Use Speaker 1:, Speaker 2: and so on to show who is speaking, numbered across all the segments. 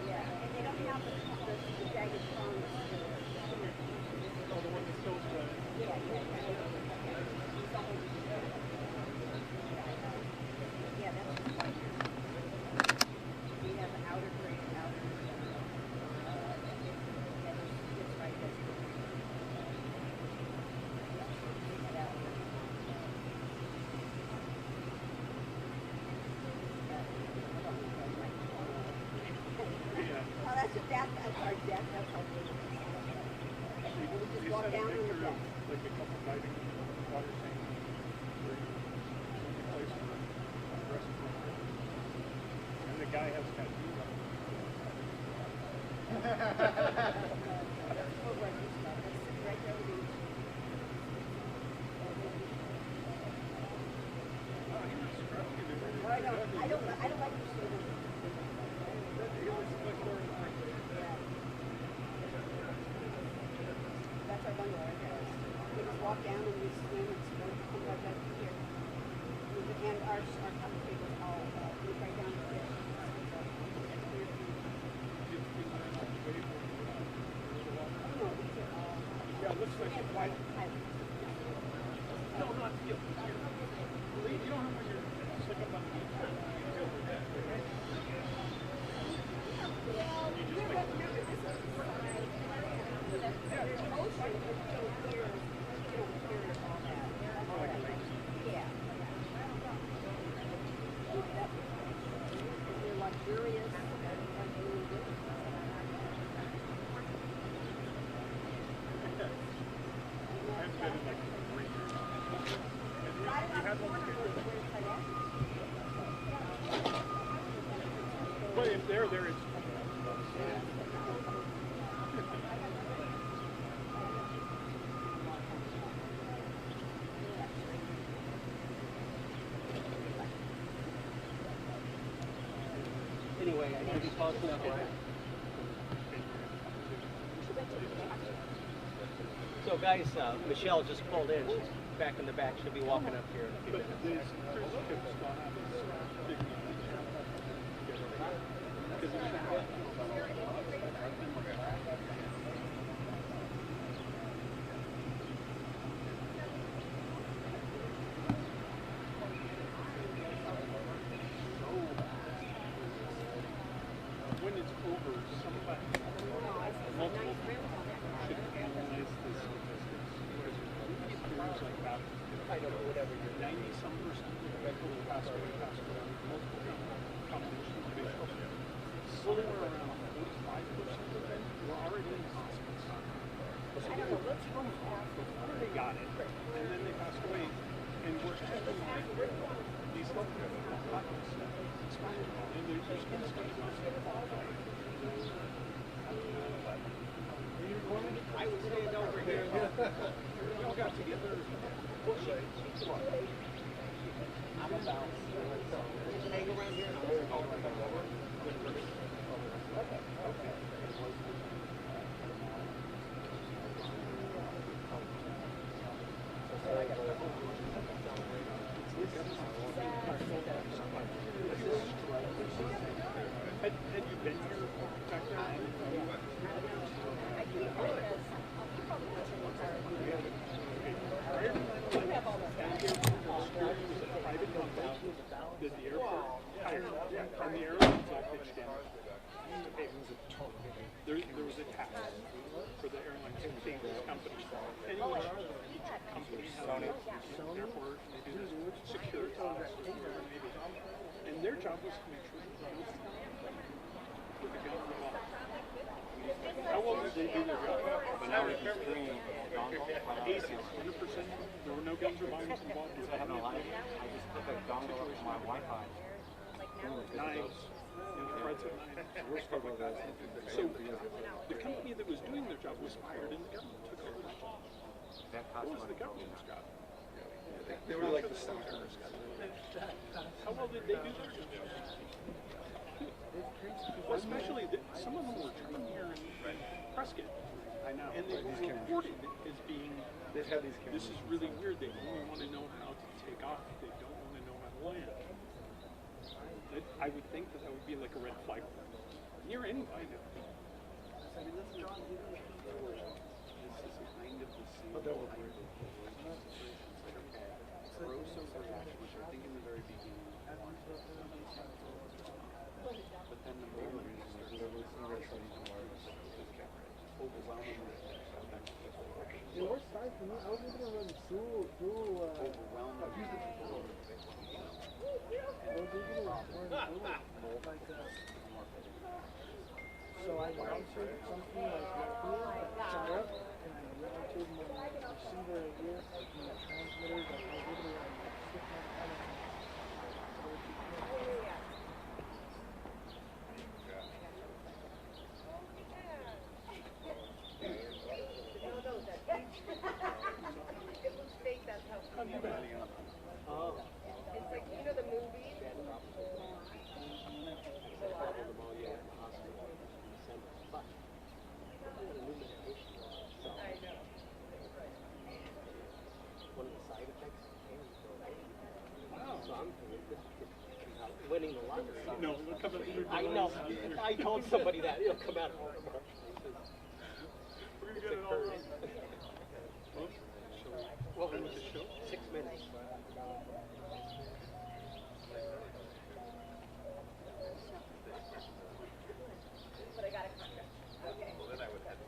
Speaker 1: Yeah, and they don't have the jagged prongs.
Speaker 2: Oh, the one that kills the...
Speaker 1: Yeah, yeah, yeah. He's always, yeah, that's just like, we have an outer grade and outer, it's right, that's the, oh, that's what that, I'm sorry, Jack, that's how we just walk down on the deck.
Speaker 2: Like a couple diving water tanks where you place for rescue. And the guy has tattoos on him.
Speaker 1: Right there with each. I don't like to see them. That's our bungalow right there. We just walk down and we swim and come right back to here. And our coffee table's all right down to this.
Speaker 2: Yeah, it looks like it's white. No, not you. You don't have when you're stuck up on the beach. But if they're there, it's...
Speaker 3: Anyway, I gotta be positive. So guys, Michelle just pulled in. She's back in the back. She'll be walking up here in a few
Speaker 2: But
Speaker 3: minutes.
Speaker 2: this cruise ship's gone on this big when it's over, somebody, multiple people should analyze the statistics. It appears like about, I don't know, whatever, 90-some percent of the people who pass away, multiple combinations of issues. Somewhere around 45% of them were already in hospice. So let's run off before they got it, and then they passed away, and we're checking these health care doctors. And there's skin studies on it.
Speaker 3: I was staying over here.
Speaker 2: We all got together.
Speaker 3: I'm about. Just hang around here and I'll call right over.
Speaker 2: Had you been here back there? Did the airport hire? Yeah, and the airlines all pitched in. There was a tax for the airlines to pay this company. Anyway, each company has an airport, they do this secure tax. And their job was to make sure with the government law. How well did they do their job?
Speaker 4: But now we're just doing
Speaker 2: ACES, 100%. There were no guns or violence involved.
Speaker 4: because I have no life. I just put a dongle up to my Wi-Fi.
Speaker 2: Knives, threats of knives, stuff like that. So the company that was doing their job was fired, and the government took over the job.
Speaker 4: That
Speaker 2: What
Speaker 4: costs
Speaker 2: was the
Speaker 4: money.
Speaker 2: government's job?
Speaker 5: They were like the stalkers.
Speaker 2: How well did they do their job? Well, especially some of them were trained here in Prescott.
Speaker 5: I know.
Speaker 2: And they were reported as being,
Speaker 5: They've had these cameras.
Speaker 2: this is really weird, they only want to know how to take off, they don't want to know how to land. I would think that would be like a red flag. hear anybody. I mean, this is kind of the same corrosive reaction, which I think in the very beginning, but then the moment you start overwhelming
Speaker 6: The worst part for me, I was able to run through so I mounted something like shot up, and I mounted my receiver here, and the transmitter that I was able to stick my hand in.
Speaker 1: It looks fake, that's how come
Speaker 3: Oh.
Speaker 1: it's like, you know the movie? I know.
Speaker 3: One of the side effects. Wow. So I'm winning the lottery.
Speaker 2: No, it'll come out
Speaker 3: I know. I told somebody that it'll come out.
Speaker 2: We're gonna get it all wrong.
Speaker 3: Well, it was 6 minutes.
Speaker 1: But I got a contract. Okay. Well, then I would have to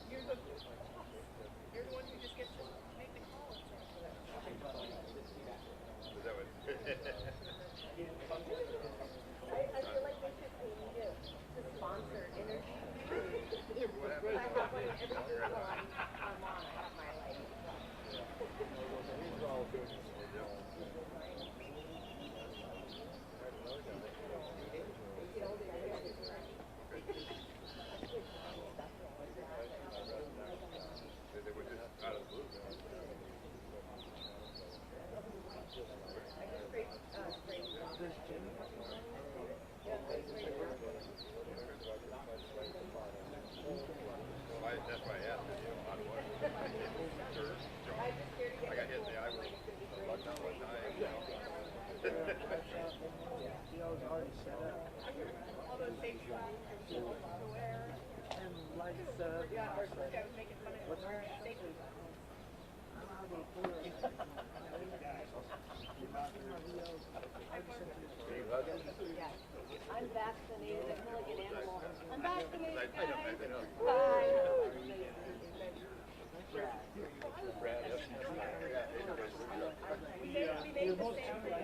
Speaker 1: you're the one who just gets to make the call. I feel like they should pay me to sponsor energy. I have one every single one I'm on. I have my like.
Speaker 7: That's why I asked you, on what? I got hit in the eye with locked down one time.
Speaker 6: The was already set up.
Speaker 1: All those fake clowns and shorts to wear.
Speaker 6: And lights
Speaker 1: Yeah, or I was making fun of them wearing fake clothes. Yeah. I'm vaccinated. I'm a good animal. I'm vaccinated, guys. Hi. We made the same thing.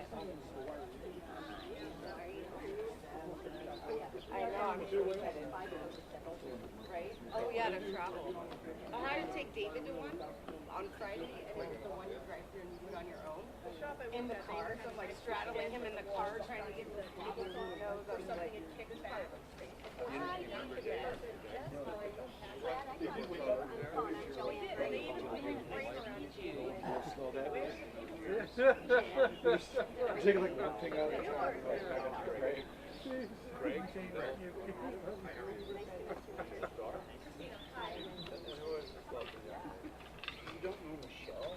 Speaker 1: I know. Right? Oh yeah, to travel. I had to take David to one on Friday, and it was the one you drive through and you do it on your own. In the car, so I'm like straddling him in the car, trying to get the nose or something and kick back.
Speaker 5: You're taking like one thing out of the time. Greg?
Speaker 2: You don't know Michelle?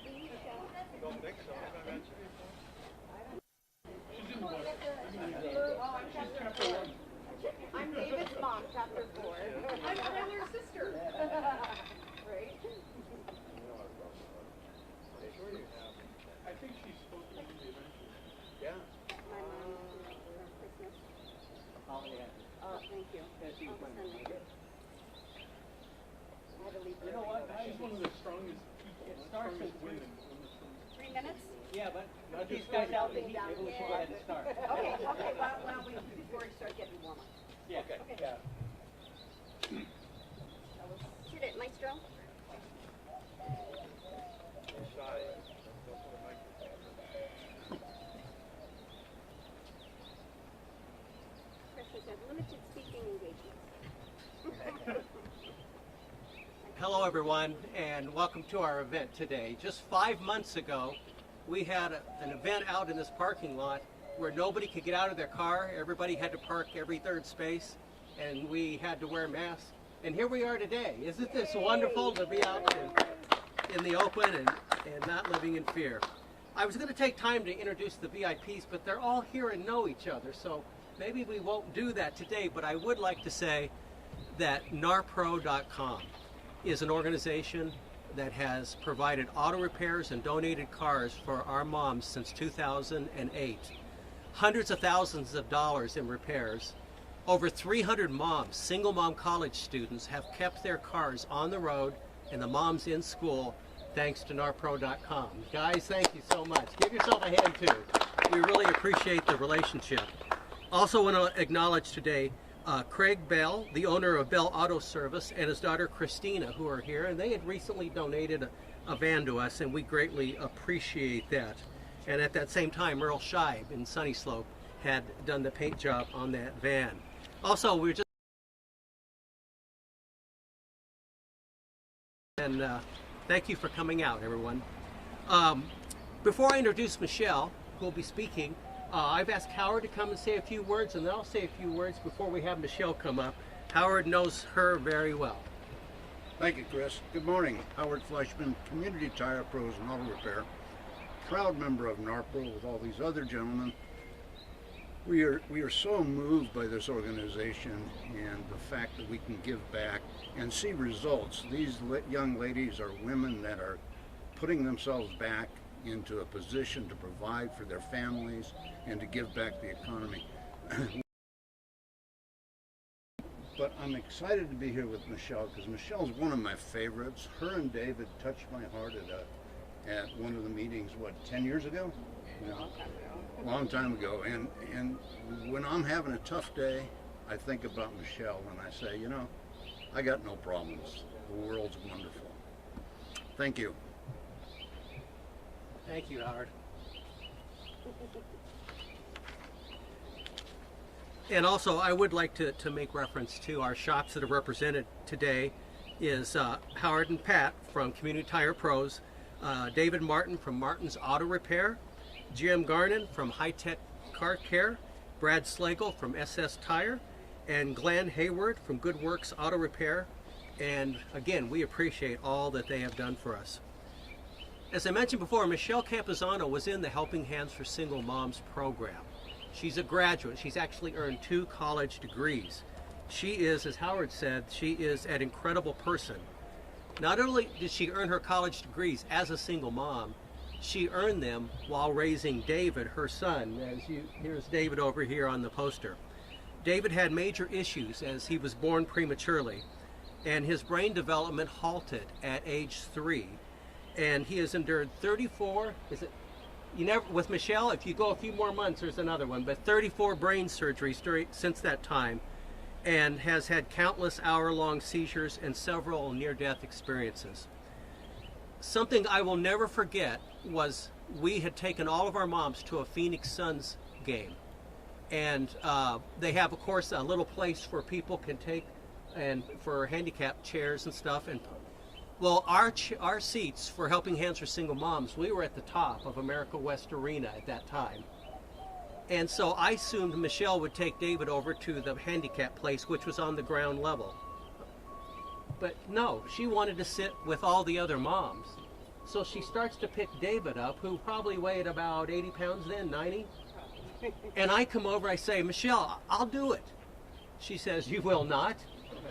Speaker 7: You don't think so?
Speaker 1: I'm David's mom, chapter 4. I'm Tyler's sister. Right?
Speaker 2: I think she's supposed to be eventually.
Speaker 7: Yeah.
Speaker 1: My mom for Christmas.
Speaker 3: Oh, yeah.
Speaker 1: Thank you.
Speaker 3: Yeah, she was my mom.
Speaker 1: I had to leave.
Speaker 2: You know what? She's one of the strongest people.
Speaker 3: It starts
Speaker 2: strongest
Speaker 3: with
Speaker 2: women.
Speaker 1: 3 minutes?
Speaker 3: Yeah, but let these guys out the heat. Maybe we should go ahead and start.
Speaker 1: Okay, well, before we start getting warmer.
Speaker 3: Yeah. Okay.
Speaker 2: Yeah.
Speaker 1: Shoot it, Maestro. Precious said limited speaking engagements.
Speaker 3: Hello, everyone, and welcome to our event today. Just 5 months ago, we had an event out in this parking lot where nobody could get out of their car. Everybody had to park every third space, and we had to wear masks. And here we are today. Isn't this wonderful to be out in the open and not living in fear? I was going to take time to introduce the VIPs, but they're all here and know each other. So maybe we won't do that today, but I would like to say that narpro.com is an organization that has provided auto repairs and donated cars for our moms since 2008. Hundreds of thousands of dollars in repairs. Over 300 moms, single mom college students, have kept their cars on the road and the moms in school thanks to narpro.com. Guys, thank you so much. Give yourself a hand too. We really appreciate the relationship. Also want to acknowledge today Craig Bell, the owner of Bell Auto Service, and his daughter Christina, who are here, and they had recently donated a van to us, and we greatly appreciate that. And at that same time, Earl Scheib in Sunny Slope had done the paint job on that van. Also, we're just and thank you for coming out, everyone. Before I introduce Michelle, who will be speaking, I've asked Howard to come and say a few words, and then I'll say a few words before we have Michelle come up. Howard knows her very well.
Speaker 8: Thank you, Chris. Good morning. Howard Fleischman, Community Tire Pros and Auto Repair. Proud member of NARPRO with all these other gentlemen. We are so moved by this organization and the fact that we can give back and see results. These young ladies are women that are putting themselves back into a position to provide for their families and to give back the economy. But I'm excited to be here with Michelle because Michelle's one of my favorites. Her and David touched my heart at one of the meetings, what, 10 years ago? No, long time ago. And when I'm having a tough day, I think about Michelle and I say, you know, I got no problems. The world's wonderful. Thank you.
Speaker 3: Thank you, Howard. And also, I would like to make reference to our shops that are represented today is Howard and Pat from Community Tire Pros, David Martin from Martin's Auto Repair, Jim Garnon from High Tech Car Care, Brad Slagle from SS Tire, and Glenn Hayward from Good Works Auto Repair. And again, we appreciate all that they have done for us. As I mentioned before, Michelle Campuzano was in the Helping Hands for Single Moms program. She's a graduate. She's actually earned 2 college degrees. She is, as Howard said, she is an incredible person. Not only did she earn her college degrees as a single mom, she earned them while raising David, her son. Here's David over here on the poster. David had major issues as he was born prematurely, and his brain development halted at age 3. And he has endured 34, with Michelle, if you go a few more months, there's another one, but 34 brain surgeries since that time, and has had countless hour-long seizures and several near-death experiences. Something I will never forget was we had taken all of our moms to a Phoenix Suns game. And they have, of course, a little place where people can take and for handicapped chairs and stuff. And well, our seats for Helping Hands for Single Moms, we were at the top of America West Arena at that time. And so I assumed Michelle would take David over to the handicap place, which was on the ground level. But no, she wanted to sit with all the other moms. So she starts to pick David up, who probably weighed about 80 pounds then, 90. And I come over, I say, Michelle, I'll do it. She says, you will not.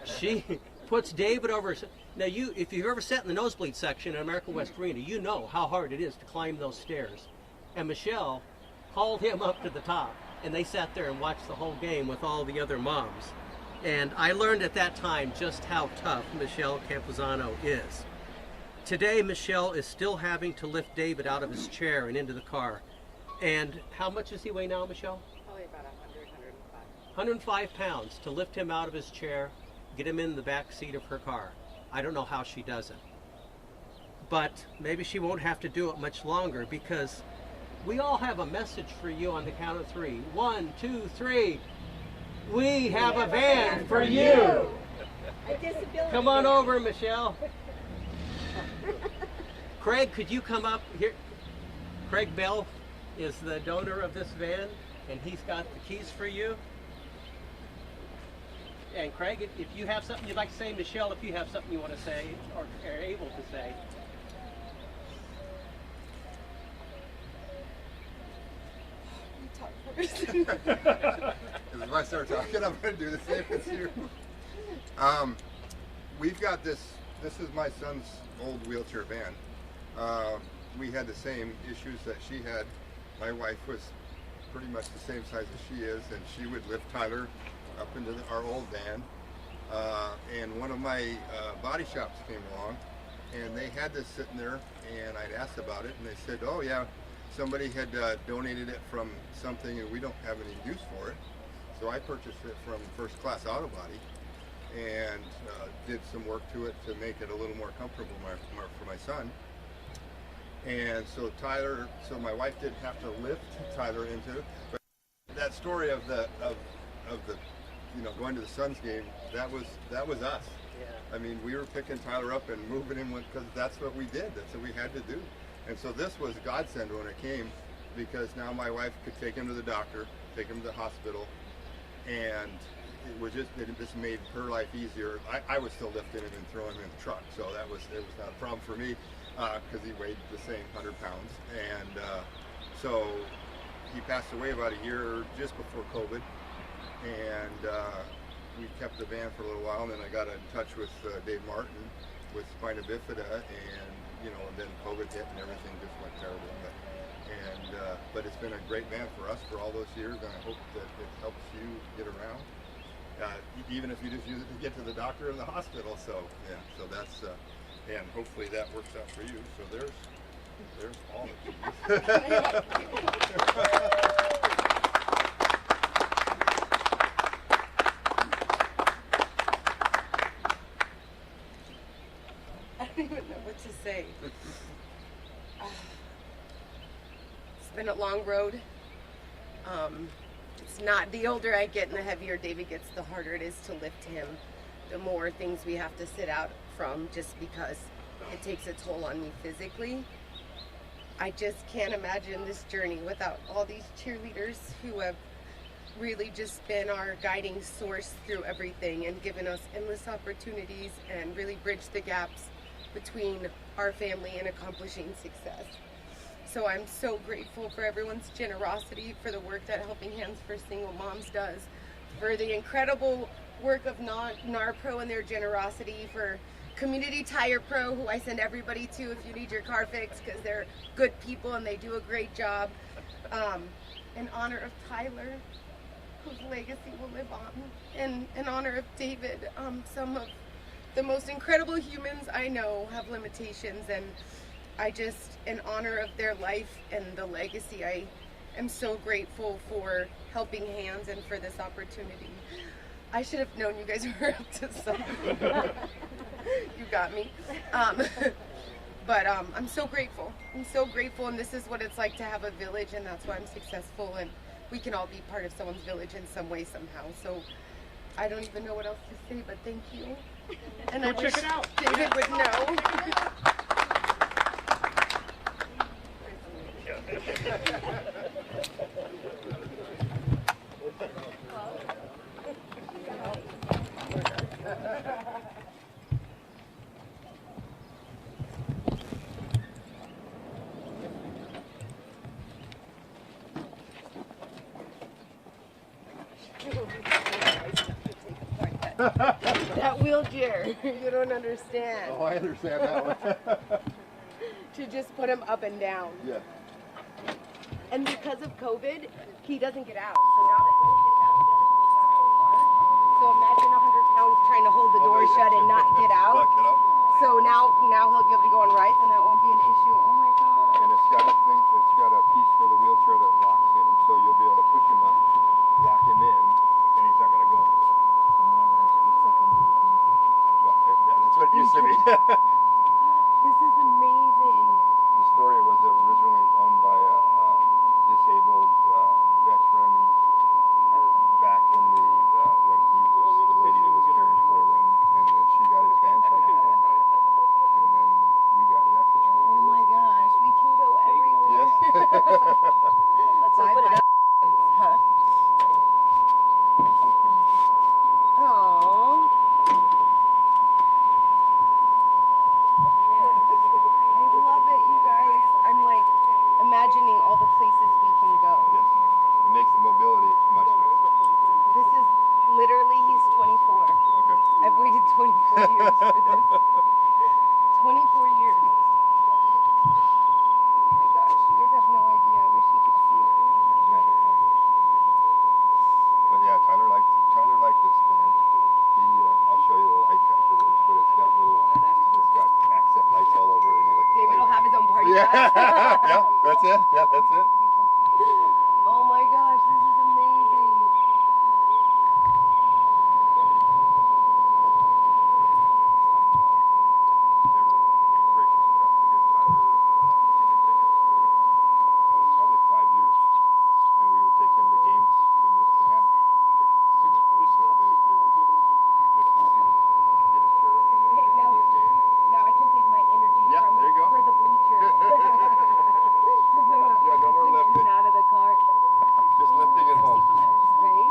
Speaker 3: She puts David over. Now, if you've ever sat in the nosebleed section at America West Arena, you know how hard it is to climb those stairs. And Michelle hauled him up to the top, and they sat there and watched the whole game with all the other moms. And I learned at that time just how tough Michelle Campuzano is. Today, Michelle is still having to lift David out of his chair and into the car. And how much does he weigh now, Michelle?
Speaker 1: Probably about 100, 105.
Speaker 3: 105 pounds to lift him out of his chair, get him in the back seat of her car. I don't know how she does it. But maybe she won't have to do it much longer, because we all have a message for you on the count of 3. 1, 2, 3. We have a van for you. Come on over, Michelle. Craig, could you come up here? Craig Bell is the donor of this van, and he's got the keys for you. And Craig, if you have something you'd like to say, Michelle, if you have something you want to say or are able to say.
Speaker 7: Is it I start talking, I'm going to do the same as you. We've got this. This is my son's old wheelchair van. We had the same issues that she had. My wife was pretty much the same size as she is, and she would lift Tyler up into our old van. And one of my body shops came along, and they had this sitting there, and I'd asked about it, and they said, oh yeah, somebody had donated it from something, and we don't have any use for it. So I purchased it from First Class Auto Body, and did some work to it to make it a little more comfortable for my son. And so my wife didn't have to lift Tyler into it. But that story of the going to the Suns game, that was us. Yeah. I mean, we were picking Tyler up and moving him because that's what we did. That's what we had to do. And so this was a godsend when it came, because now my wife could take him to the doctor, take him to the hospital, and it just made her life easier. I was still lifting him and throwing him in the truck, so it was not a problem for me, because he weighed the same 100 pounds. And so he passed away about a year just before COVID, and we kept the van for a little while, and then I got in touch with Dave Martin with spina bifida, and then COVID hit and everything just went terrible. But it's been a great van for us for all those years, and I hope that it helps you get around. Even if you just use it to get to the doctor and the hospital. So yeah, so that's and hopefully that works out for you. So there's all the keys.
Speaker 1: I don't even know what to say. It's been a long road. It's not, the older I get and the heavier David gets, the harder it is to lift him. The more things we have to sit out from, just because it takes a toll on me physically. I just can't imagine this journey without all these cheerleaders who have really just been our guiding source through everything and given us endless opportunities and really bridged the gaps between our family and accomplishing success. So I'm so grateful for everyone's generosity, for the work that Helping Hands for Single Moms does, for the incredible work of NARPro and their generosity, for Community Tire Pro, who I send everybody to if you need your car fixed, because they're good people and they do a great job. In honor of Tyler, whose legacy will live on, and in honor of David, some of the most incredible humans I know have limitations, and I just, in honor of their life and the legacy, I am so grateful for Helping Hands and for this opportunity. I should have known you guys were up to something. You got me. But I'm so grateful. I'm so grateful, and this is what it's like to have a village, and that's why I'm successful, and we can all be part of someone's village in some way, somehow. So I don't even know what else to say, but thank you. And I wish David would know. That wheelchair, you don't understand.
Speaker 7: Oh, I understand that one.
Speaker 1: To just put him up and down.
Speaker 7: Yeah.
Speaker 1: And because of COVID, he doesn't get out. So now that when he gets out, he doesn't get out of the car. So imagine 100 pounds trying to hold the door shut and not get out. So now he'll be able to go on rides, and that won't be an issue. Oh my God.
Speaker 7: And it's got a piece for the wheelchair that locks him, so you'll be able to push him up, lock him in, and he's not going to go anywhere.
Speaker 1: Oh my gosh, it looks like a movie.
Speaker 7: Well, that's what it used to be.
Speaker 1: This is amazing.
Speaker 7: The story was originally owned by a disabled veteran back in when he was the lady that was caring for them, and then she got his grandson, and then we got it after that.
Speaker 1: Oh my gosh, we can go everywhere.
Speaker 7: Yes.
Speaker 1: Let's open it up. Huh? Aww.
Speaker 7: Yeah, that's it. Yeah, that's it.
Speaker 1: Oh my gosh, this is amazing.
Speaker 7: They were gracious enough to give Tyler season tickets for probably 5 years, and we would take him to games in this van. And it was just easy to get his chair up in there
Speaker 1: Okay,
Speaker 7: and
Speaker 1: now-
Speaker 7: do games.
Speaker 1: Now I can take my energy
Speaker 7: Yeah,
Speaker 1: from
Speaker 7: there you go.
Speaker 1: for the bleachers.
Speaker 7: Yeah, no more lifting.
Speaker 1: Out of the cart.
Speaker 7: Just lifting at home.
Speaker 1: Right?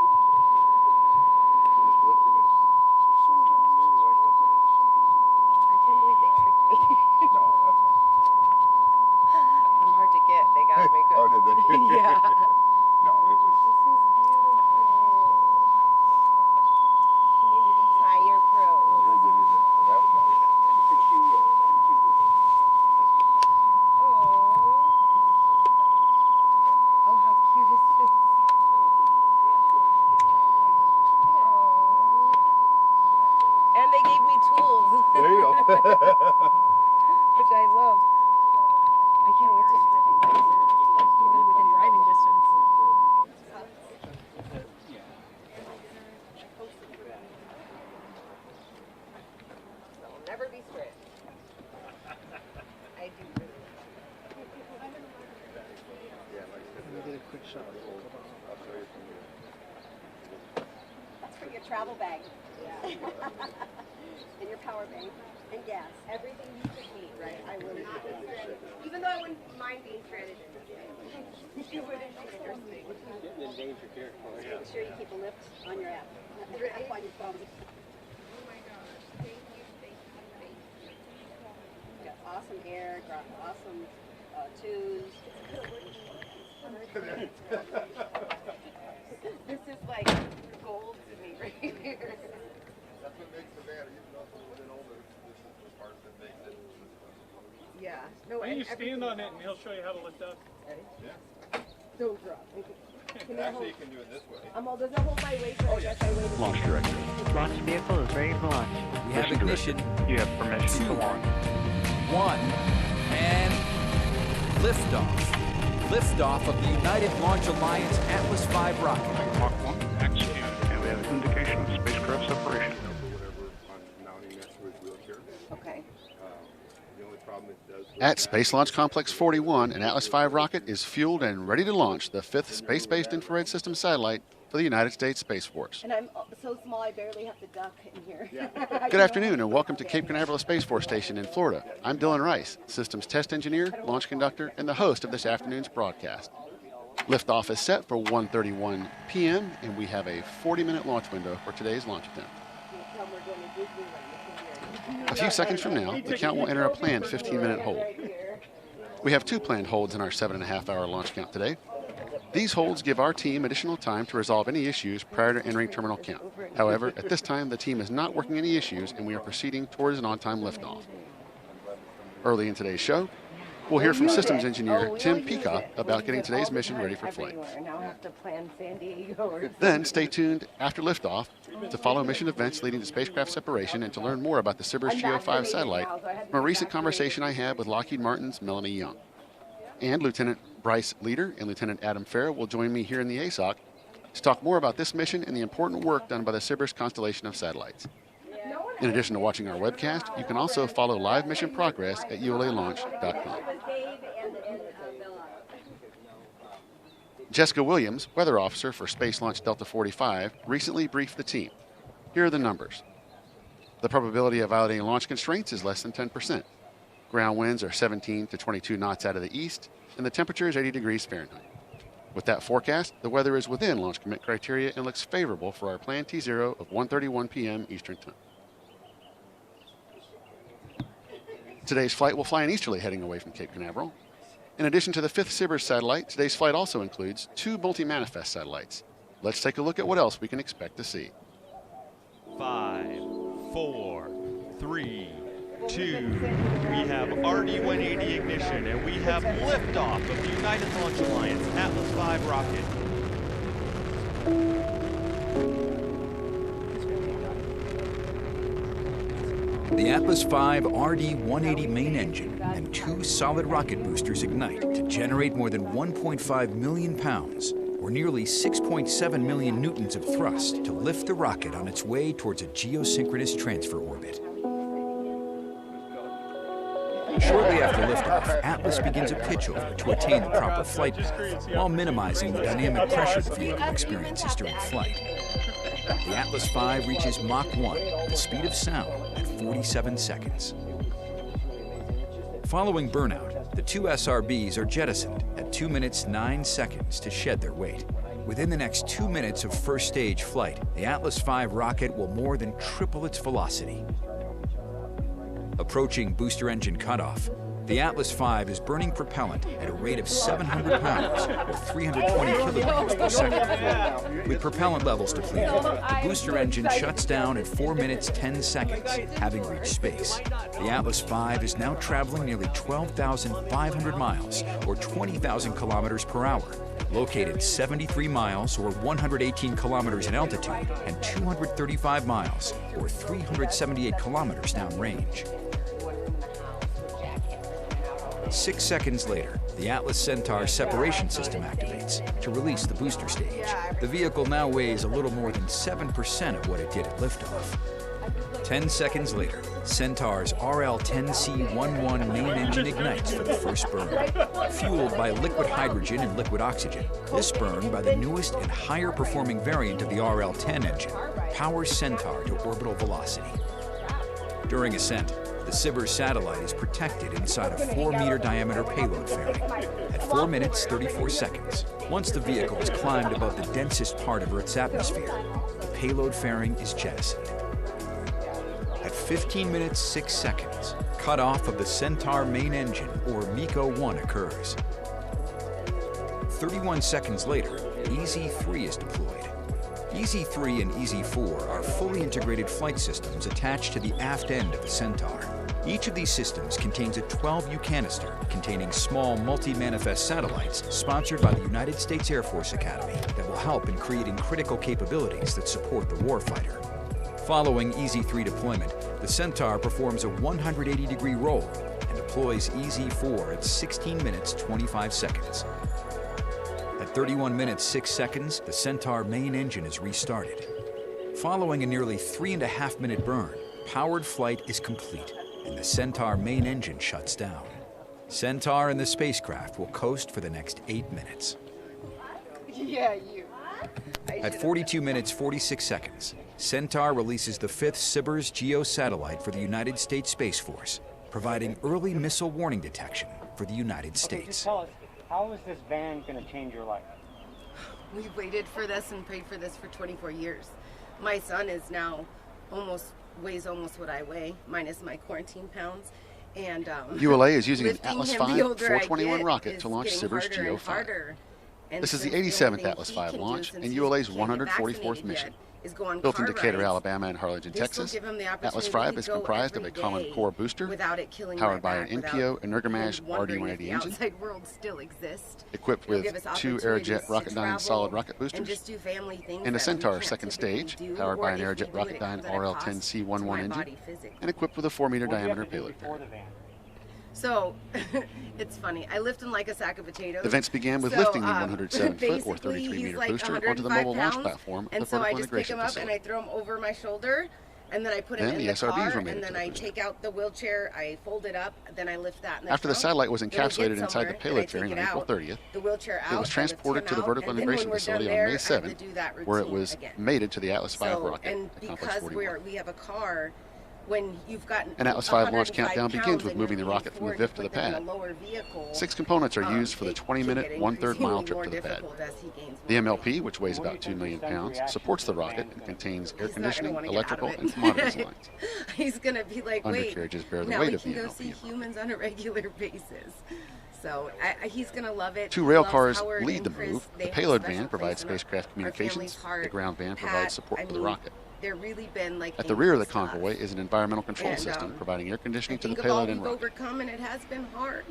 Speaker 7: Just lifting it.
Speaker 1: I can't believe they tricked me.
Speaker 7: No, that's
Speaker 1: I'm hard to get. They got me good.
Speaker 7: Oh, did they?
Speaker 1: Yeah.
Speaker 7: No, it was.
Speaker 1: This is beautiful. Community Tire Pro.
Speaker 7: They give you that. So that was nice.
Speaker 1: Oh, how cute is this? Oh. And they gave me tools,
Speaker 7: There you go.
Speaker 1: which I love. I can't wait to even within driving distance. I'll never be straight. I do really.
Speaker 6: Let me get a quick shot.
Speaker 1: That's for your travel bag. And your power bank. And gas. Everything you could need, right? I will not be stranded. Even though I wouldn't mind being stranded in this day. You wouldn't be interesting.
Speaker 9: Make sure you keep a lift on your app. Your app on your phone.
Speaker 1: Oh my gosh. Thank you, thank you, thank you.
Speaker 9: Got awesome air, got awesome tunes.
Speaker 1: This is like gold to me right here.
Speaker 7: That's what makes the van, even though it's a little bit older, this is the part that makes it.
Speaker 1: Yeah. No,
Speaker 2: Why don't you
Speaker 1: everything-
Speaker 2: stand on it and he'll show you how to lift up?
Speaker 1: Don't drop. Can I hold?
Speaker 7: Actually, you can do it this way.
Speaker 1: Does it hold my weight? But I guess I waited.
Speaker 4: Launch director.
Speaker 10: Launch vehicle is ready for launch.
Speaker 11: We have ignition.
Speaker 4: You have permission to launch.
Speaker 11: 1 and liftoff. Liftoff of the United Launch Alliance Atlas V rocket.
Speaker 2: Mach 1, execute.
Speaker 4: And we have an indication of spacecraft separation.
Speaker 7: Whatever on mounting that to his wheelchair.
Speaker 1: Okay.
Speaker 7: The only problem it does.
Speaker 8: At Space Launch Complex 41, an Atlas V rocket is fueled and ready to launch the 5th space-based infrared system satellite for the United States Space Force.
Speaker 9: And I'm so small I barely have to duck in here.
Speaker 8: Good afternoon and welcome to Cape Canaveral Space Force Station in Florida. I'm Dylan Rice, Systems Test Engineer, Launch Conductor, and the host of this afternoon's broadcast. Liftoff is set for 1:31 p.m. and we have a 40-minute launch window for today's launch attempt. A few seconds from now, the count will enter a planned 15-minute hold. We have 2 planned holds in our 7.5-hour launch count today. These holds give our team additional time to resolve any issues prior to entering terminal count. However, at this time, the team is not working any issues and we are proceeding towards an on-time liftoff. Early in today's show, we'll hear from Systems Engineer Tim Peacock about getting today's mission ready for flight.
Speaker 1: Now I have to plan San Diego or
Speaker 8: Then stay tuned after liftoff to follow mission events leading to spacecraft separation and to learn more about the SBIRS GEO-5 satellite from a recent conversation I had with Lockheed Martin's Melanie Young. And Lieutenant Bryce Leader and Lieutenant Adam Farrell will join me here in the ASOC to talk more about this mission and the important work done by the SBIRS constellation of satellites. In addition to watching our webcast, you can also follow live mission progress at ulalaunch.com. Jessica Williams, weather officer for Space Launch Delta 45, recently briefed the team. Here are the numbers. The probability of violating launch constraints is less than 10%. Ground winds are 17 to 22 knots out of the east, and the temperature is 80 degrees Fahrenheit. With that forecast, the weather is within launch commit criteria and looks favorable for our planned T0 of 1:31 p.m. Eastern Time. Today's flight will fly an easterly heading away from Cape Canaveral. In addition to the 5th SBIRS satellite, today's flight also includes 2 multi-manifest satellites. Let's take a look at what else we can expect to see.
Speaker 12: 5, 4, 3, 2. We have RD-180 ignition, and we have liftoff of the United Launch Alliance Atlas V rocket.
Speaker 11: The Atlas V RD-180 main engine and 2 solid rocket boosters ignite to generate more than 1.5 million pounds, or nearly 6.7 million newtons of thrust to lift the rocket on its way towards a geosynchronous transfer orbit. Shortly after liftoff, Atlas begins a pitchover to attain the proper flight path, while minimizing the dynamic pressure the vehicle experiences during flight. The Atlas V reaches Mach 1, the speed of sound, at 47 seconds. Following burnout, the 2 SRBs are jettisoned at 2 minutes 9 seconds to shed their weight. Within the next 2 minutes of first stage flight, the Atlas V rocket will more than triple its velocity. Approaching booster engine cutoff, the Atlas V is burning propellant at a rate of 700 pounds, or 320 kilograms per second. With propellant levels depleted, the booster engine shuts down at 4 minutes 10 seconds, having reached space. The Atlas V is now traveling nearly 12,500 miles, or 20,000 kilometers per hour, located 73 miles, or 118 kilometers in altitude, and 235 miles, or 378 kilometers downrange. 6 seconds later, the Atlas Centaur separation system activates to release the booster stage. The vehicle now weighs a little more than 7% of what it did at liftoff. 10 seconds later, Centaur's RL-10C11 main engine ignites for the first burn. Fueled by liquid hydrogen and liquid oxygen, this burn by the newest and higher performing variant of the RL-10 engine powers Centaur to orbital velocity. During ascent, the SBIRS satellite is protected inside a 4-meter diameter payload fairing at 4 minutes 34 seconds. Once the vehicle has climbed above the densest part of Earth's atmosphere, the payload fairing is jettisoned. At 15 minutes 6 seconds, cutoff of the Centaur main engine, or MECO-1, occurs. 31 seconds later, EZ-3 is deployed. EZ-3 and EZ-4 are fully integrated flight systems attached to the aft end of the Centaur. Each of these systems contains a 12U canister containing small multi-manifest satellites sponsored by the United States Air Force Academy that will help in creating critical capabilities that support the warfighter. Following EZ-3 deployment, the Centaur performs a 180-degree roll and deploys EZ-4 at 16 minutes 25 seconds. At 31 minutes 6 seconds, the Centaur main engine is restarted. Following a nearly 3.5-minute burn, powered flight is complete, and the Centaur main engine shuts down. Centaur and the spacecraft will coast for the next 8 minutes.
Speaker 1: Yeah, you.
Speaker 11: At 42 minutes 46 seconds, Centaur releases the 5th SBIRS GEO satellite for the United States Space Force, providing early missile warning detection for the United States.
Speaker 4: Just tell us, how is this van going to change your life?
Speaker 1: We waited for this and prayed for this for 24 years. My son is now weighs almost what I weigh, minus my quarantine pounds. And
Speaker 13: ULA is using an
Speaker 1: lifting
Speaker 13: Atlas V
Speaker 1: him the older I
Speaker 13: 421
Speaker 1: get
Speaker 13: rocket
Speaker 1: is
Speaker 13: to launch
Speaker 1: getting
Speaker 13: SBIRS
Speaker 1: harder
Speaker 13: GEO
Speaker 1: and
Speaker 13: 5.
Speaker 1: harder. And
Speaker 13: This is the
Speaker 1: since the only
Speaker 13: 87th
Speaker 1: thing
Speaker 13: Atlas
Speaker 1: he
Speaker 13: V
Speaker 1: can do
Speaker 13: launch
Speaker 1: since
Speaker 13: and
Speaker 1: he
Speaker 13: ULA's
Speaker 1: can't get
Speaker 13: 144th
Speaker 1: vaccinated
Speaker 13: mission.
Speaker 1: yet is go on
Speaker 13: Built into
Speaker 1: car
Speaker 13: Decatur,
Speaker 1: rides.
Speaker 13: Alabama and Harlingen,
Speaker 1: They still
Speaker 13: Texas,
Speaker 1: give him the
Speaker 13: Atlas
Speaker 1: opportunity
Speaker 13: V
Speaker 1: to
Speaker 13: is
Speaker 1: go
Speaker 13: comprised of a
Speaker 1: every
Speaker 13: common
Speaker 1: day
Speaker 13: core booster
Speaker 1: without it killing
Speaker 13: powered
Speaker 1: my
Speaker 13: by
Speaker 1: back,
Speaker 13: an
Speaker 1: without
Speaker 13: NPO and Energomash
Speaker 1: him wondering if
Speaker 13: RD-180
Speaker 1: the
Speaker 13: engine,
Speaker 1: outside world still exists.
Speaker 13: equipped
Speaker 1: It'll
Speaker 13: with
Speaker 1: give us
Speaker 13: 2
Speaker 1: opportunities
Speaker 13: Aerojet
Speaker 1: to
Speaker 13: Rocketdyne
Speaker 1: travel
Speaker 13: solid rocket
Speaker 1: and
Speaker 13: boosters,
Speaker 1: just do family things
Speaker 13: and a
Speaker 1: that we
Speaker 13: Centaur
Speaker 1: can't
Speaker 13: second
Speaker 1: typically
Speaker 13: stage,
Speaker 1: do,
Speaker 13: powered
Speaker 1: or
Speaker 13: by an
Speaker 1: if we
Speaker 13: Aerojet
Speaker 1: do it, it
Speaker 13: Rocketdyne
Speaker 1: comes at a cost
Speaker 13: RL-10C11
Speaker 1: to my
Speaker 13: engine,
Speaker 1: body physically.
Speaker 13: and equipped with a 4-meter
Speaker 4: What do you have
Speaker 13: diameter
Speaker 4: to do
Speaker 13: payload.
Speaker 4: before the van?
Speaker 1: So, it's funny. I lift him like a sack of potatoes.
Speaker 13: Events began with
Speaker 1: So,
Speaker 13: lifting the 107-foot or
Speaker 1: basically, he's
Speaker 13: 33-meter
Speaker 1: like
Speaker 13: booster onto the
Speaker 1: 105
Speaker 13: mobile launch
Speaker 1: pounds,
Speaker 13: platform of
Speaker 1: and
Speaker 13: the
Speaker 1: so I
Speaker 13: vertical
Speaker 1: just pick
Speaker 13: integration
Speaker 1: him up and
Speaker 13: facility.
Speaker 1: I throw him over my shoulder, and then I put him
Speaker 13: Then
Speaker 1: in
Speaker 13: the
Speaker 1: the
Speaker 13: SRBs
Speaker 1: car,
Speaker 13: were made
Speaker 1: and then
Speaker 13: into the
Speaker 1: I
Speaker 13: booster.
Speaker 1: take out the wheelchair, I fold it up, then I lift that in the
Speaker 13: After the
Speaker 1: trunk.
Speaker 13: satellite was
Speaker 1: Then we get
Speaker 13: encapsulated inside
Speaker 1: somewhere,
Speaker 13: the payload
Speaker 1: and I
Speaker 13: fairing
Speaker 1: take
Speaker 13: on
Speaker 1: it
Speaker 13: April
Speaker 1: out,
Speaker 13: 30th,
Speaker 1: the wheelchair out,
Speaker 13: it was transported to the vertical integration facility on May 7th, where it was mated to the Atlas V rocket,
Speaker 1: and
Speaker 13: Complex
Speaker 1: because
Speaker 13: 41.
Speaker 1: we have a car, when you've got
Speaker 13: An Atlas V launch countdown begins with moving the rocket from the VIF to the pad. 6 components are used for the 20-minute, 1/3 mile trip to the pad. The MLP, which weighs about 2 million pounds, supports the rocket and contains air conditioning, electrical, and commodities lines.
Speaker 1: He's going to be like, wait,
Speaker 13: Undercarriages bear the
Speaker 1: now
Speaker 13: weight
Speaker 1: we
Speaker 13: of the
Speaker 1: can go
Speaker 13: MLP.
Speaker 1: see humans on a regular basis. So he's going to love it.
Speaker 13: 2
Speaker 1: He
Speaker 13: rail
Speaker 1: loves
Speaker 13: cars
Speaker 1: Howard
Speaker 13: lead
Speaker 1: and
Speaker 13: the
Speaker 1: Chris.
Speaker 13: move.
Speaker 1: They
Speaker 13: The
Speaker 1: have a
Speaker 13: payload
Speaker 1: special
Speaker 13: van provides
Speaker 1: place in
Speaker 13: spacecraft
Speaker 1: our
Speaker 13: communications.
Speaker 1: family's heart.
Speaker 13: The ground van
Speaker 1: Pat,
Speaker 13: provides support
Speaker 1: I
Speaker 13: for the
Speaker 1: mean,
Speaker 13: rocket.
Speaker 1: They're really been like
Speaker 13: At the rear of the
Speaker 1: angels to us.
Speaker 13: convoy is an environmental control
Speaker 1: And,
Speaker 13: system providing air conditioning to the
Speaker 1: Think of all
Speaker 13: payload and
Speaker 1: we've
Speaker 13: rocket.
Speaker 1: overcome, and it has been hard.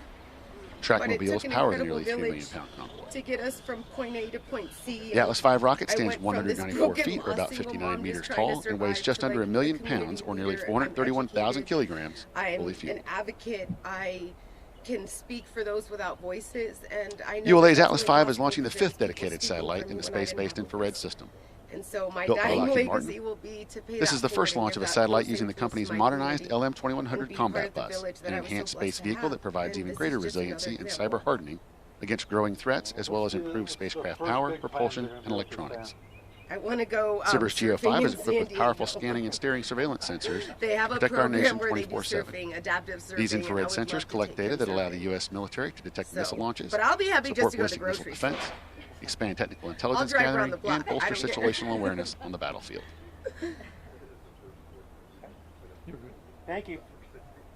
Speaker 13: Trackmobiles power the nearly 3 million pound convoy.
Speaker 1: To get us from point A to point C.
Speaker 13: The Atlas V rocket stands
Speaker 1: I went from this
Speaker 13: 194
Speaker 1: broken,
Speaker 13: feet, or about
Speaker 1: lost single
Speaker 13: 59
Speaker 1: mom
Speaker 13: meters
Speaker 1: just trying to
Speaker 13: tall, and weighs
Speaker 1: survive
Speaker 13: just
Speaker 1: to,
Speaker 13: under
Speaker 1: like,
Speaker 13: a million
Speaker 1: the community
Speaker 13: pounds, or
Speaker 1: here.
Speaker 13: nearly
Speaker 1: I'm
Speaker 13: 431,000
Speaker 1: educated.
Speaker 13: kilograms,
Speaker 1: I'm
Speaker 13: fully fueled.
Speaker 1: an advocate. I can speak for those without voices, and I know
Speaker 13: ULA's
Speaker 1: that
Speaker 13: Atlas
Speaker 1: that's
Speaker 13: V is launching the 5th dedicated
Speaker 1: speak
Speaker 13: satellite
Speaker 1: for
Speaker 13: in
Speaker 1: me
Speaker 13: the
Speaker 1: when I didn't
Speaker 13: space-based
Speaker 1: have
Speaker 13: infrared system.
Speaker 1: And so my
Speaker 13: Built by
Speaker 1: dying
Speaker 13: Lockheed
Speaker 1: legacy
Speaker 13: Martin.
Speaker 1: will be to pay
Speaker 13: This
Speaker 1: that
Speaker 13: is the first
Speaker 1: forward and
Speaker 13: launch
Speaker 1: give
Speaker 13: of a
Speaker 1: that
Speaker 13: satellite
Speaker 1: close
Speaker 13: using the
Speaker 1: influence
Speaker 13: company's
Speaker 1: to my
Speaker 13: modernized
Speaker 1: community
Speaker 13: LM-2100
Speaker 1: and be
Speaker 13: combat
Speaker 1: part of the
Speaker 13: bus,
Speaker 1: village that
Speaker 13: an
Speaker 1: I was so
Speaker 13: enhanced
Speaker 1: blessed
Speaker 13: space
Speaker 1: to
Speaker 13: vehicle
Speaker 1: have.
Speaker 13: that provides
Speaker 1: And
Speaker 13: even
Speaker 1: this is
Speaker 13: greater
Speaker 1: just another
Speaker 13: resiliency and
Speaker 1: example.
Speaker 13: cyber hardening against growing threats, as well as improved spacecraft power, propulsion, and electronics.
Speaker 1: I want to go.
Speaker 13: Sibber's Geo
Speaker 1: surfing
Speaker 13: 5 is
Speaker 1: in
Speaker 13: equipped with
Speaker 1: San
Speaker 13: powerful
Speaker 1: Diego.
Speaker 13: scanning and steering surveillance sensors
Speaker 1: They
Speaker 13: to
Speaker 1: have a
Speaker 13: protect our
Speaker 1: program
Speaker 13: nation
Speaker 1: where they do
Speaker 13: 24/7.
Speaker 1: surfing, adaptive surfing.
Speaker 13: These
Speaker 1: and I
Speaker 13: infrared
Speaker 1: would
Speaker 13: sensors
Speaker 1: love to
Speaker 13: collect
Speaker 1: take
Speaker 13: data
Speaker 1: them
Speaker 13: that allow the
Speaker 1: surfing.
Speaker 13: U.S. military to detect
Speaker 1: So,
Speaker 13: missile launches,
Speaker 1: but I'll be happy
Speaker 13: support
Speaker 1: just to go to the
Speaker 13: ballistic missile
Speaker 1: grocery store.
Speaker 13: defense, expand technical intelligence
Speaker 1: drive around
Speaker 13: gathering,
Speaker 1: the block.
Speaker 13: and
Speaker 1: I
Speaker 13: bolster
Speaker 1: don't care.
Speaker 13: situational awareness on the battlefield.
Speaker 6: Thank you.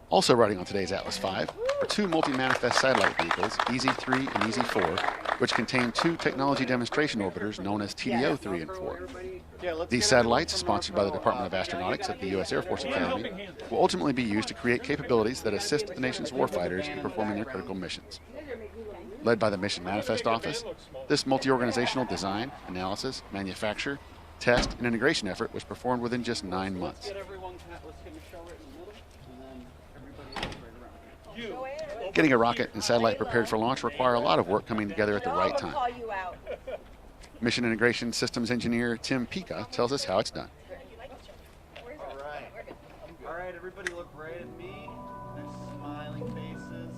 Speaker 13: Also riding on today's Atlas V are two multi-manifest satellite vehicles, EZ-3 and EZ-4, which contain two technology demonstration orbiters known as TDO-3 and 4. These satellites, sponsored by the Department of Astronautics at the U.S. Air Force Academy, will ultimately be used to create capabilities that assist the nation's warfighters in performing their critical missions. Led by the Mission Manifest Office, this multi-organizational design, analysis, manufacture, test, and integration effort was performed within just 9 months. Getting a rocket and satellite prepared for launch require a lot of work coming together at the right time. Mission Integration Systems Engineer Tim Pica tells us how it's done.
Speaker 4: All right, everybody look right at me. Nice smiling faces.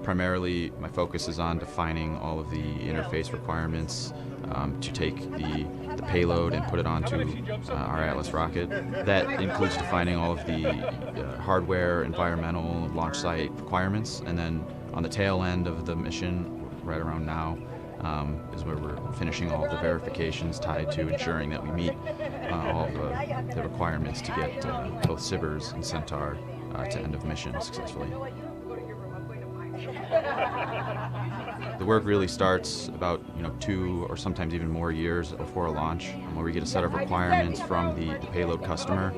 Speaker 14: Primarily, my focus is on defining all of the interface requirements to take the payload and put it onto our Atlas rocket. That includes defining all of the hardware, environmental, launch site requirements, and then on the tail end of the mission, right around now, is where we're finishing all of the verifications tied to ensuring that we meet all of the requirements to get both SBIRS and Centaur to end of mission successfully. The work really starts about 2 or sometimes even more years before a launch, where we get a set of requirements from the payload customer,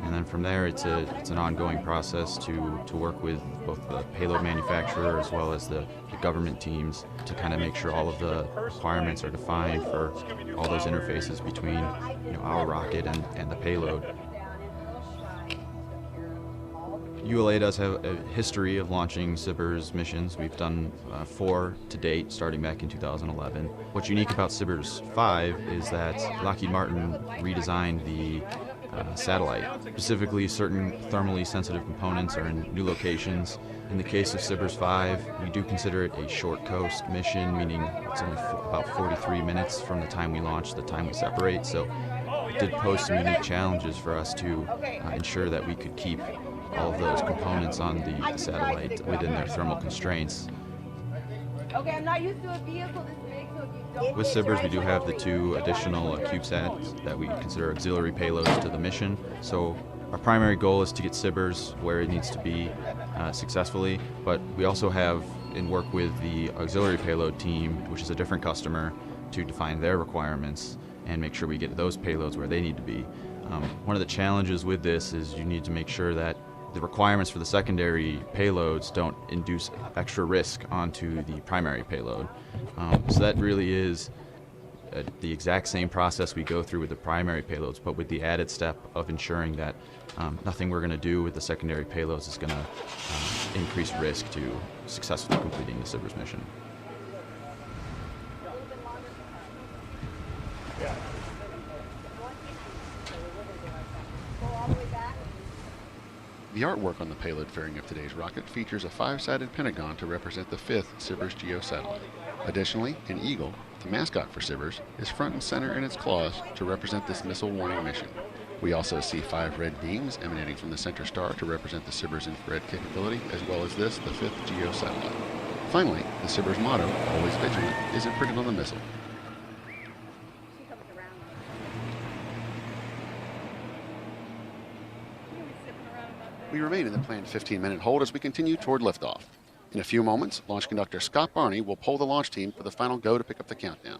Speaker 14: and then from there it's an ongoing process to work with both the payload manufacturer as well as the government teams to kind of make sure all of the requirements are defined for all those interfaces between our rocket and the payload. ULA does have a history of launching SBIRS missions. We've done 4 to date, starting back in 2011. What's unique about SBIRS 5 is that Lockheed Martin redesigned the satellite. Specifically, certain thermally sensitive components are in new locations. In the case of SBIRS 5, we do consider it a short coast mission, meaning it's only about 43 minutes from the time we launch to the time we separate. So it did pose some unique challenges for us to ensure that we could keep all of those components on the satellite within their thermal constraints.
Speaker 1: Okay, I'm not used to a vehicle this big, so if you don't.
Speaker 14: With SBIRS, we do have the 2 additional CubeSats that we consider auxiliary payloads to the mission. So our primary goal is to get SBIRS where it needs to be successfully, but we also have and work with the auxiliary payload team, which is a different customer, to define their requirements and make sure we get those payloads where they need to be. One of the challenges with this is you need to make sure that the requirements for the secondary payloads don't induce extra risk onto the primary payload. So that really is the exact same process we go through with the primary payloads, but with the added step of ensuring that nothing we're going to do with the secondary payloads is going to increase risk to successfully completing the SBIRS mission.
Speaker 13: The artwork on the payload fairing of today's rocket features a 5-sided pentagon to represent the 5th SBIRS GEO satellite. Additionally, an eagle, the mascot for SBIRS, is front and center in its claws to represent this missile warning mission. We also see 5 red beams emanating from the center star to represent the SBIRS infrared capability, as well as this, the 5th GEO satellite. Finally, the SBIRS motto, always vigilant, is imprinted on the missile. We remain in the planned 15-minute hold as we continue toward liftoff. In a few moments, launch conductor Scott Barney will poll the launch team for the final go to pick up the countdown.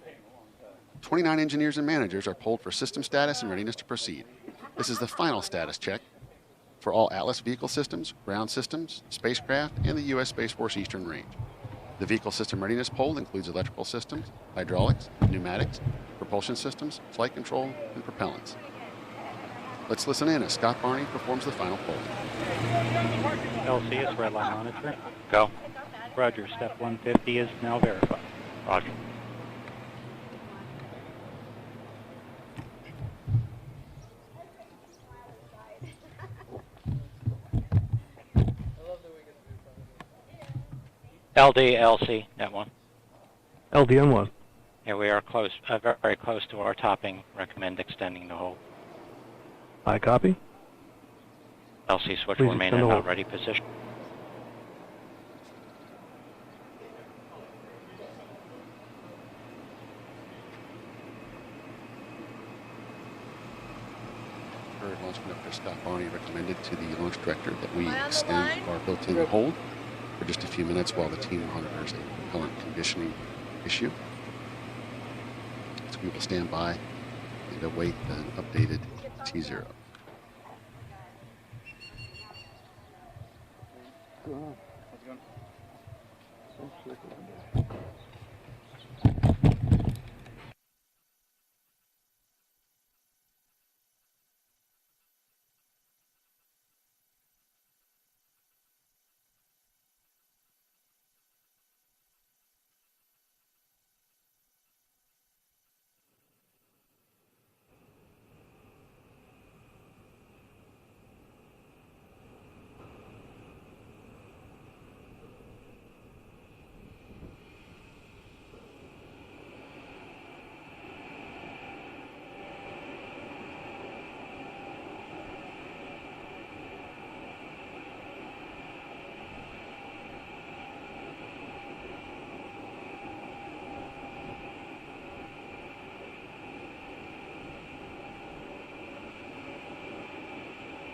Speaker 13: 29 engineers and managers are polled for system status and readiness to proceed. This is the final status check. for all Atlas vehicle systems, ground systems, spacecraft, and the U.S. Space Force Eastern Range. The vehicle system readiness poll includes electrical systems, hydraulics, pneumatics, propulsion systems, flight control, and propellants. Let's listen in as Scott Barney performs the final poll.
Speaker 15: LC is red line monitor. Go. Roger, step 150 is now verified. Roger. LC, net 1.
Speaker 16: LDN1.
Speaker 15: Yeah, we are close, very close to our topping. Recommend extending the hold.
Speaker 16: I copy.
Speaker 15: LC switch
Speaker 16: Please
Speaker 15: will remain in
Speaker 16: extend the
Speaker 15: about
Speaker 16: hold.
Speaker 15: ready position.
Speaker 13: Launch Conductor Scott Barney recommended to the launch director that we extend our built-in hold for just a few minutes while the team monitors a propellant conditioning issue. So we will stand by and await the updated T0.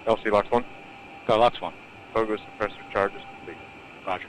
Speaker 17: LC LOX 1.
Speaker 15: Go LOX 1.
Speaker 17: Fogo suppressor charge is complete.
Speaker 15: Roger.